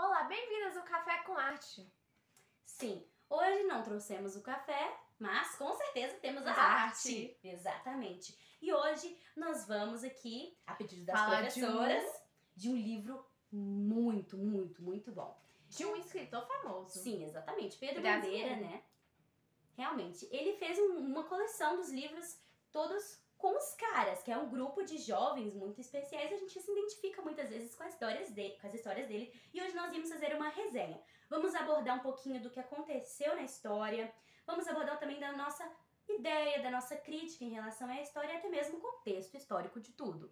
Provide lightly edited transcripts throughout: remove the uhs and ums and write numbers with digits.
Olá, bem-vindas ao Café com Arte. Sim, hoje não trouxemos o café, mas com certeza temos a arte. Exatamente. E hoje nós vamos aqui, a pedido das professoras, de um livro muito bom. De um escritor famoso. Sim, exatamente. Pedro Bandeira, né? Realmente, ele fez uma coleção dos livros todos com os caras, que é um grupo de jovens muito especiais. A gente se identifica muitas vezes com as histórias dele. E hoje nós vamos fazer uma resenha. Vamos abordar um pouquinho do que aconteceu na história. Vamos abordar também da nossa ideia, da nossa crítica em relação à história e até mesmo o contexto histórico de tudo.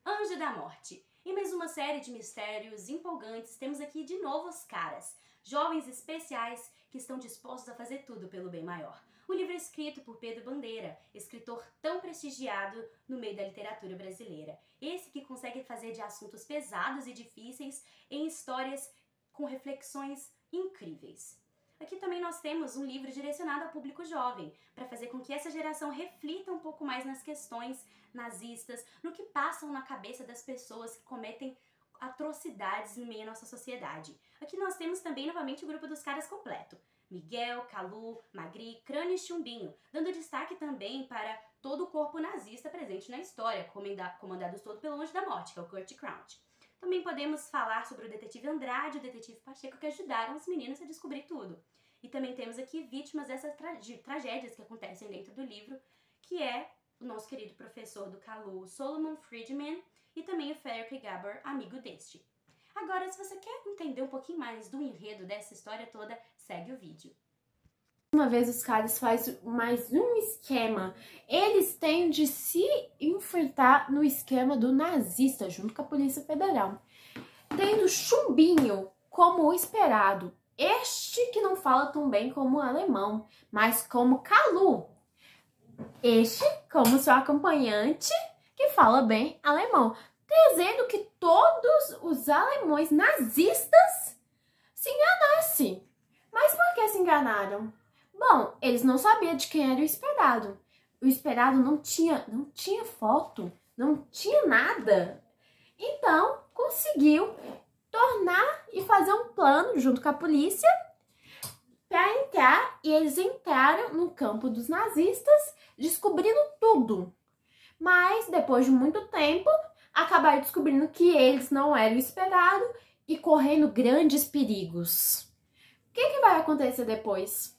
Anjo da Morte. Em mais uma série de mistérios empolgantes, temos aqui de novo os caras, jovens especiais que estão dispostos a fazer tudo pelo bem maior. O livro é escrito por Pedro Bandeira, escritor tão prestigiado no meio da literatura brasileira. Esse que consegue fazer de assuntos pesados e difíceis em histórias com reflexões incríveis. Aqui também nós temos um livro direcionado ao público jovem, para fazer com que essa geração reflita um pouco mais nas questões nazistas, no que passam na cabeça das pessoas que cometem atrocidades no meio da nossa sociedade. Aqui nós temos também novamente o grupo dos caras completo. Miguel, Calu, Magri, Crânio e Chumbinho, dando destaque também para todo o corpo nazista presente na história, comandados todo pelo Anjo da Morte, que é o Kurt Kraunt. Também podemos falar sobre o detetive Andrade e o detetive Pacheco, que ajudaram os meninos a descobrir tudo. E também temos aqui vítimas dessas tragédias que acontecem dentro do livro, que é o nosso querido professor do Calu, Solomon Friedman, e também o Ferric Gabor, amigo deste. Agora, se você quer entender um pouquinho mais do enredo dessa história toda, segue o vídeo. Uma vez os caras fazem mais um esquema. Eles têm de se enfrentar no esquema do nazista, junto com a Polícia Federal. Tendo Chumbinho como o esperado. Este que não fala tão bem como o alemão, mas como Calu. Este como seu acompanhante, que fala bem alemão. Dizendo que todos os alemães nazistas se enganassem. Mas por que se enganaram? Bom, eles não sabiam de quem era o esperado. O esperado não tinha foto, não tinha nada. Então, conseguiu tornar e fazer um plano junto com a polícia para entrar. E eles entraram no campo dos nazistas, descobrindo tudo. Mas, depois de muito tempo, acabaram descobrindo que eles não eram o esperado e correndo grandes perigos. O que vai acontecer depois?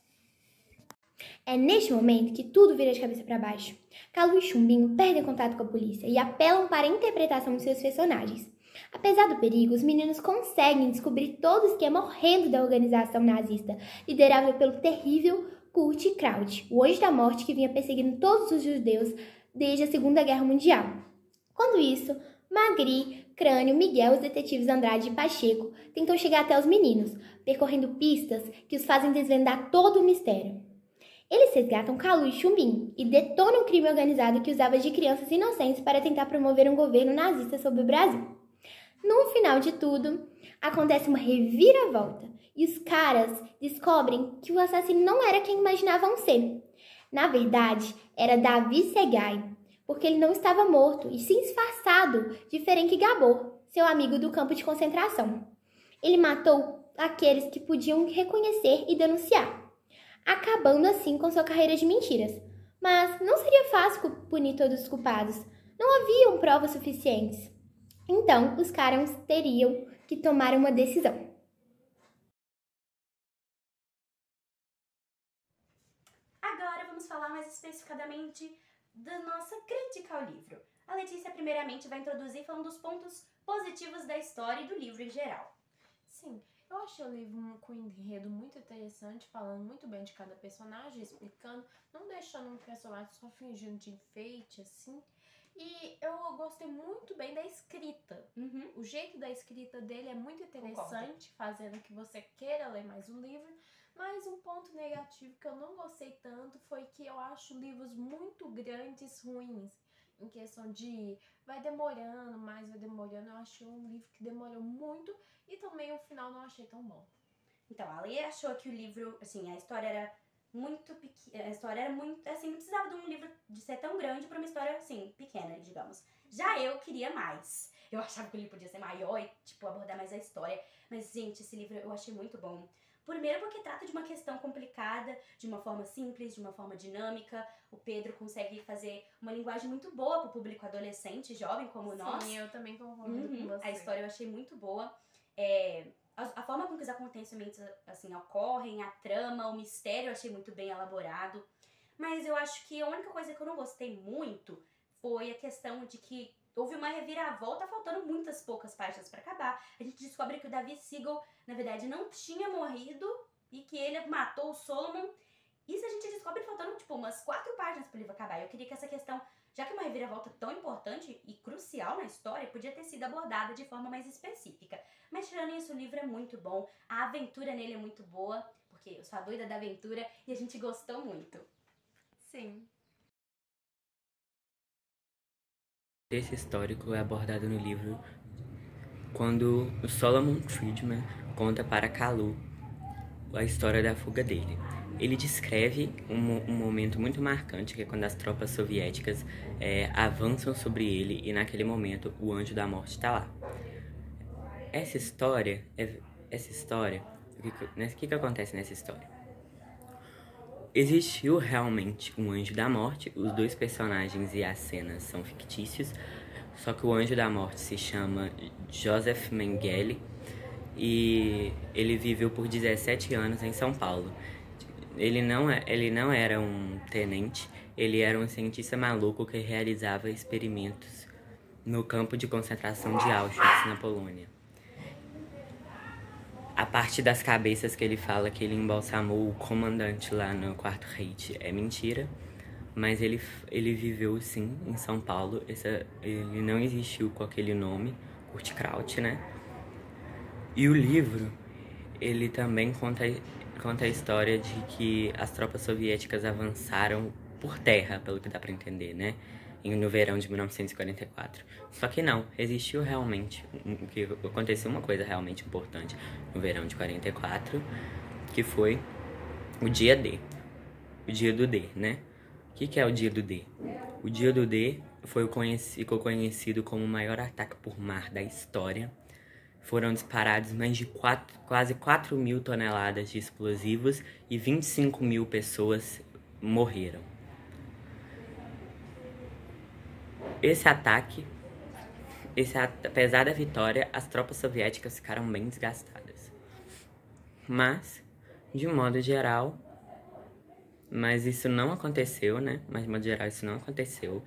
É neste momento que tudo vira de cabeça para baixo. Calu e Chumbinho perdem contato com a polícia e apelam para a interpretação de seus personagens. Apesar do perigo, os meninos conseguem descobrir todo o esquema horrendo da organização nazista, liderada pelo terrível Kurt Kraunt, o Anjo da Morte que vinha perseguindo todos os judeus desde a Segunda Guerra Mundial. Quando isso, Magri, Crânio, Miguel, os detetives Andrade e Pacheco tentam chegar até os meninos, percorrendo pistas que os fazem desvendar todo o mistério. Eles resgatam Calu e Chumbinho e detonam o crime organizado que usava de crianças inocentes para tentar promover um governo nazista sobre o Brasil. No final de tudo, acontece uma reviravolta e os caras descobrem que o assassino não era quem imaginavam ser. Na verdade, era Davi Segai, porque ele não estava morto e sim disfarçado de Ferenc Gabor, seu amigo do campo de concentração. Ele matou aqueles que podiam reconhecer e denunciar, acabando assim com sua carreira de mentiras. Mas não seria fácil punir todos os culpados. Não haviam provas suficientes. Então, os caras teriam que tomar uma decisão. Agora vamos falar mais especificadamente da nossa crítica ao livro. A Letícia primeiramente vai introduzir falando dos pontos positivos da história e do livro em geral. Sim, eu achei o livro com um enredo muito interessante, falando muito bem de cada personagem, explicando, não deixando um personagem só fingindo de enfeite, assim. E eu gostei muito bem da escrita. O jeito da escrita dele é muito interessante, fazendo que você queira ler mais o livro. Mas um ponto negativo que eu não gostei tanto foi que eu acho livros muito grandes ruins. Em questão de vai demorando, mais vai demorando. Eu achei um livro que demorou muito e também o final não achei tão bom. Então, a Lê achou que o livro, assim, a história era muito pequena, a história era muito, assim, não precisava de um livro de ser tão grande para uma história, assim, pequena, digamos. Já eu queria mais. Eu achava que o livro podia ser maior e, tipo, abordar mais a história. Mas, gente, esse livro eu achei muito bom. Primeiro porque trata de uma questão complicada, de uma forma simples, de uma forma dinâmica. O Pedro consegue fazer uma linguagem muito boa pro público adolescente, jovem como nós. Sim, eu também concordo com você. A história eu achei muito boa. A forma com que os acontecimentos, assim, ocorrem, a trama, o mistério eu achei muito bem elaborado. Mas eu acho que a única coisa que eu não gostei muito foi a questão de que houve uma reviravolta, faltando muitas poucas páginas pra acabar. A gente descobre que o Davi Seagull, na verdade, não tinha morrido e que ele matou o Solomon. Isso a gente descobre faltando, tipo, umas 4 páginas pro livro acabar. Eu queria que essa questão, já que é uma reviravolta tão importante e crucial na história, podia ter sido abordada de forma mais específica. Mas tirando isso, o livro é muito bom, a aventura nele é muito boa, porque eu sou a doida da aventura e a gente gostou muito. Sim. Esse histórico é abordado no livro quando o Solomon Friedman conta para Kalu a história da fuga dele. Ele descreve um momento muito marcante, que é quando as tropas soviéticas avançam sobre ele e naquele momento o Anjo da Morte está lá. Essa história, o que acontece nessa história? Existiu realmente um Anjo da Morte, os 2 personagens e as cenas são fictícios, só que o Anjo da Morte se chama Joseph Mengele e ele viveu por 17 anos em São Paulo. Ele não era um tenente, ele era um cientista maluco que realizava experimentos no campo de concentração de Auschwitz, na Polônia. A parte das cabeças que ele fala que ele embalsamou o comandante lá no Quarto Reich é mentira, mas ele viveu sim em São Paulo, ele não existiu com aquele nome, Kurt Kraut, né? E o livro, ele também conta a história de que as tropas soviéticas avançaram por terra, pelo que dá pra entender, né? No verão de 1944. Só que não, existiu realmente, aconteceu uma coisa realmente importante no verão de 44, que foi o dia D, o dia do D, né? O que é o dia do D? O dia do D ficou conhecido como o maior ataque por mar da história. Foram disparados mais de quase 4.000 toneladas de explosivos e 25.000 pessoas morreram. Esse ataque, apesar da vitória, as tropas soviéticas ficaram bem desgastadas. Mas, de modo geral, mas isso não aconteceu, né? Mas, de modo geral, isso não aconteceu.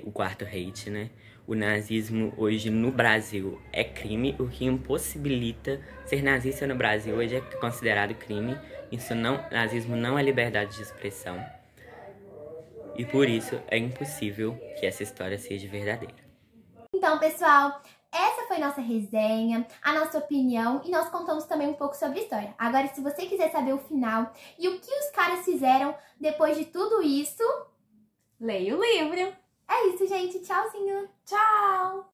O Quarto Reich, né? O nazismo hoje no Brasil é crime, o que impossibilita ser nazista no Brasil hoje é considerado crime. Nazismo não é liberdade de expressão. E por isso é impossível que essa história seja verdadeira. Então, pessoal, essa foi nossa resenha, a nossa opinião e nós contamos também um pouco sobre a história. Agora, se você quiser saber o final e o que os caras fizeram depois de tudo isso, Leia o livro. é isso, gente. Tchauzinho. Tchau!